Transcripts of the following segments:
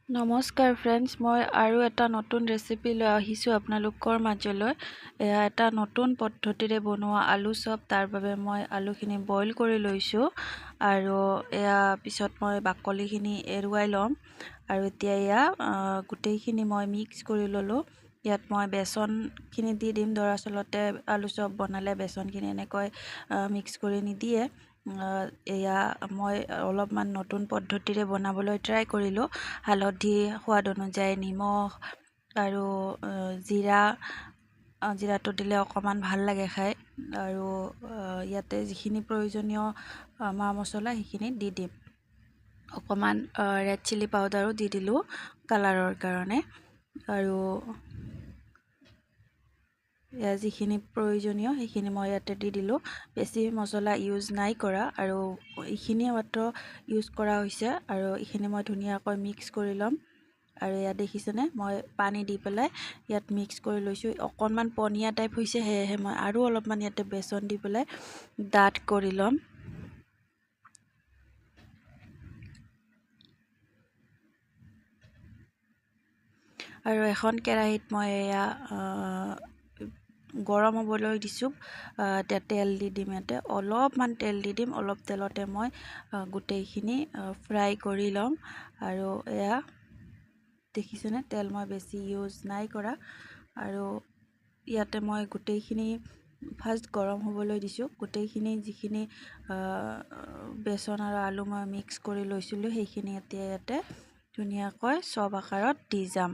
নমস্কাৰ ফ্ৰেণ্ডছ, মই আৰু এটা নতুন ৰেচিপি লৈ আহিছোঁ আপোনালোকৰ মাজলৈ। এয়া এটা নতুন পদ্ধতিৰে বনোৱা আলু চপ। তাৰ বাবে মই আলুখিনি বইল কৰি লৈছোঁ আৰু এয়া পিছত মই বাকলিখিনি এৰুৱাই ল'ম। আৰু এতিয়া এয়া গোটেইখিনি মই মিক্স কৰি ল'লোঁ। ইয়াত মই বেচনখিনি দি দিম। দৰাচলতে আলু চপ বনালে বেচনখিনি এনেকৈ মিক্স কৰি নিদিয়ে। এয়া মই অলপমান নতুন পদ্ধতিৰে বনাবলৈ ট্ৰাই কৰিলোঁ। হালধি, সোৱাদ অনুযায়ী নিমখ আৰু জিৰাটো দিলে অকণমান ভাল লাগে খাই। আৰু ইয়াতে যিখিনি প্ৰয়োজনীয় মা মছলা সেইখিনি দি দিম। অকণমান ৰেড চিলি পাউডাৰো দি দিলোঁ কালাৰৰ কাৰণে। আৰু যিখিনি প্ৰয়োজনীয় সেইখিনি মই ইয়াতে দি দিলোঁ। বেছি মছলা ইউজ নাই কৰা আৰু এইখিনিয়ে মাত্ৰ ইউজ কৰা হৈছে। আৰু এইখিনি মই ধুনীয়াকৈ মিক্স কৰি ল'ম। আৰু ইয়াত দেখিছেনে, মই পানী দি পেলাই ইয়াত মিক্স কৰি লৈছোঁ। অকণমান পনীয়া টাইপ হৈছে, সেয়েহে মই আৰু অলপমান ইয়াতে বেচন দি পেলাই ডাঠ কৰি ল'ম। আৰু এখন কেৰাহীত মই এয়া গৰম হ'বলৈ দিছোঁ। এতিয়া তেল দি দিম। ইয়াতে অলপমান তেল দি দিম। অলপ তেলতে মই গোটেইখিনি ফ্ৰাই কৰি ল'ম। আৰু এয়া দেখিছেনে, তেল মই বেছি ইউজ নাই কৰা। আৰু ইয়াতে মই গোটেইখিনি ফাৰ্ষ্ট গৰম হ'বলৈ দিছোঁ। গোটেইখিনি যিখিনি বেচন আৰু আলু মই মিক্স কৰি লৈছিলোঁ সেইখিনি এতিয়া ইয়াতে ধুনীয়াকৈ চপ আকাৰত দি যাম।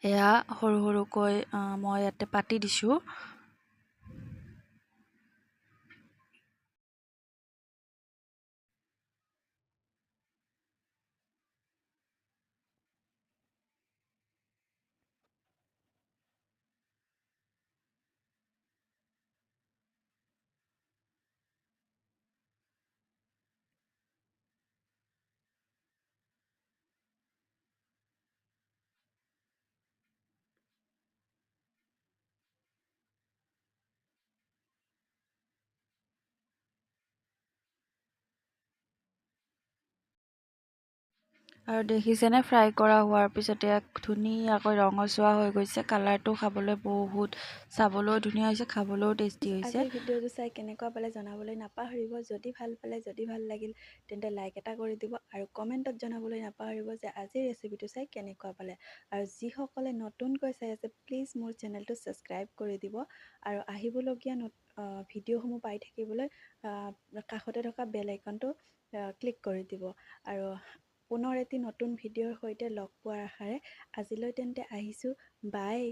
এয়া সৰু সৰুকৈ মই ইয়াতে পাতি দিছোঁ। আৰু দেখিছেনে, ফ্ৰাই কৰা হোৱাৰ পিছতে ইয়াক ধুনীয়াকৈ ৰঙচুৱা হৈ গৈছে। কালাৰটো খাবলৈ বহুত, চাবলৈও ধুনীয়া হৈছে, খাবলৈও টেষ্টি হৈছে। আজিৰ ভিডিঅ'টো চাই কেনেকুৱা পালে জনাবলৈ নাপাহৰিব। যদি ভাল পালে, যদি ভাল লাগিল তেন্তে লাইক এটা কৰি দিব আৰু কমেণ্টত জনাবলৈ নাপাহৰিব যে আজিৰ ৰেচিপিটো চাই কেনেকুৱা পালে। আৰু যিসকলে নতুনকৈ চাই আছে, প্লিজ মোৰ চেনেলটো ছাবস্ক্ৰাইব কৰি দিব। আৰু আহিবলগীয়া ভিডিঅ'সমূহ পাই থাকিবলৈ কাষতে থকা বেল আইকনটো ক্লিক কৰি দিব। আৰু পুনৰ এটি নতুন ভিডিঅ'ৰ সৈতে লগ পোৱাৰ আশাৰে আজিলৈ তেন্তে আহিছোঁ। বাই।